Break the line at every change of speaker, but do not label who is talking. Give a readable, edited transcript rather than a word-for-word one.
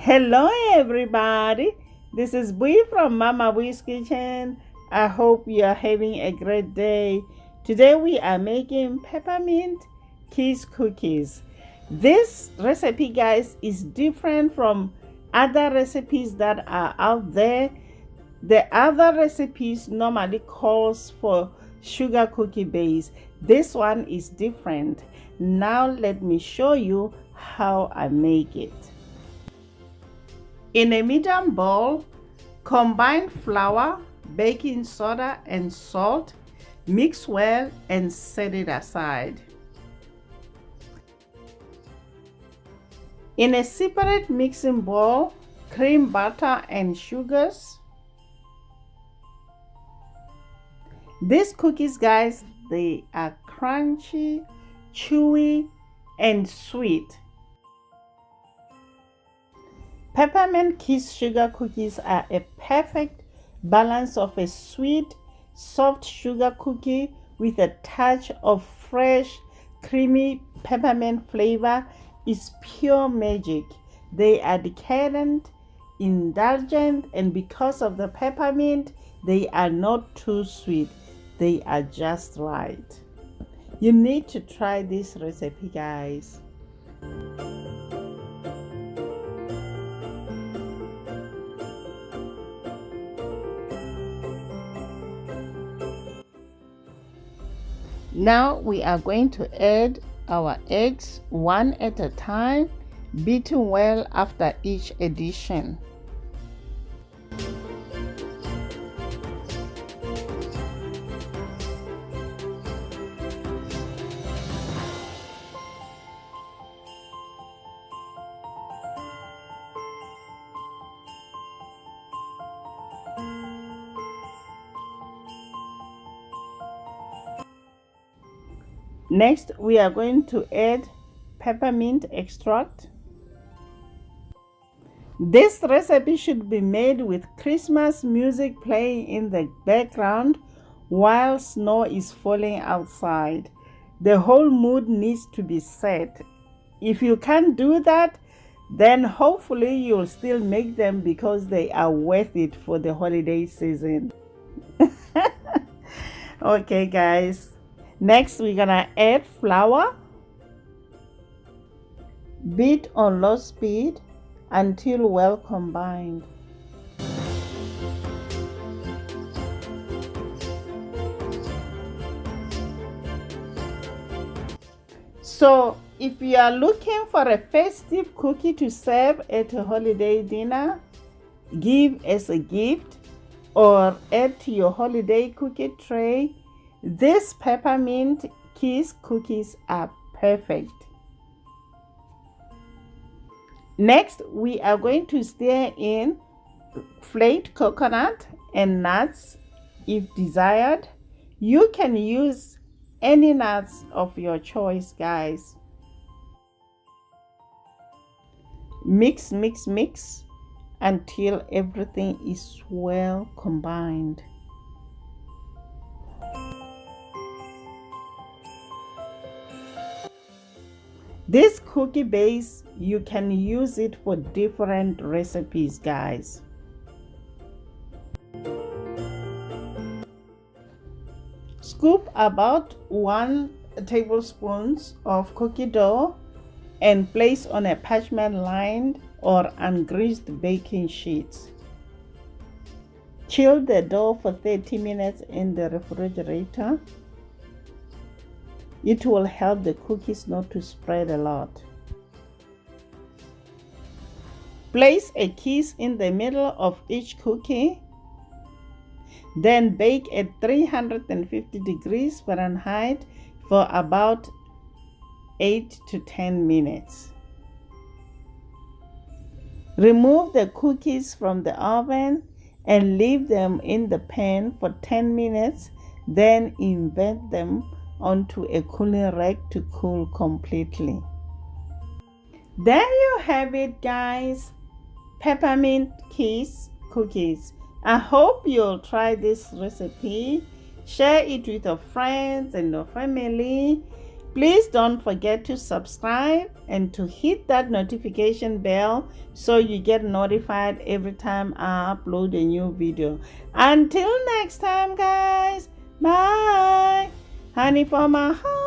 Hello everybody, this is Bui from Mama Bui's Kitchen. I hope you are having a great day. Today we are making peppermint kiss cookies. This recipe, guys, is different from other recipes that are out there. The other recipes normally calls for sugar cookie base. This one is different. Now let me show you how I make it. In a medium bowl, combine flour, baking soda, and salt. Mix well and set it aside. In a separate mixing bowl, cream butter and sugars. These cookies, guys, they are crunchy, chewy, and sweet. Peppermint Kiss sugar cookies are a perfect balance of a sweet, soft sugar cookie with a touch of fresh, creamy peppermint flavor. Is pure magic. They are decadent, indulgent, and because of the peppermint, they are not too sweet. They are just right. You need to try this recipe, guys. Now we are going to add our eggs one at a time, beaten well after each addition. Next, we are going to add peppermint extract. This recipe should be made with Christmas music playing in the background while snow is falling outside. The whole mood needs to be set. If you can't do that, then hopefully you'll still make them because they are worth it for the holiday season. Okay, guys. Next, we're gonna add flour. Beat on low speed until well combined. So, if you are looking for a festive cookie to serve at a holiday dinner, give as a gift, or add to your holiday cookie tray, these peppermint kiss cookies are perfect. Next, we are going to stir in flaked coconut and nuts if desired. You can use any nuts of your choice, guys. Mix, mix, mix until everything is well combined. This cookie base, you can use it for different recipes, guys. Scoop about 1 tablespoon of cookie dough and place on a parchment lined or ungreased baking sheets. Chill the dough for 30 minutes in the refrigerator. It will help the cookies not to spread a lot. Place a kiss in the middle of each cookie. Then bake at 350 degrees Fahrenheit for about 8 to 10 minutes. Remove the cookies from the oven and leave them in the pan for 10 minutes. Then invert them onto a cooling rack to cool completely. There you have it, guys. Peppermint kiss cookies. I hope you'll try this recipe. Share it with your friends and your family. Please don't forget to subscribe and to hit that notification bell so you get notified every time I upload a new video. Until next time, guys. Bye. Honey for my heart.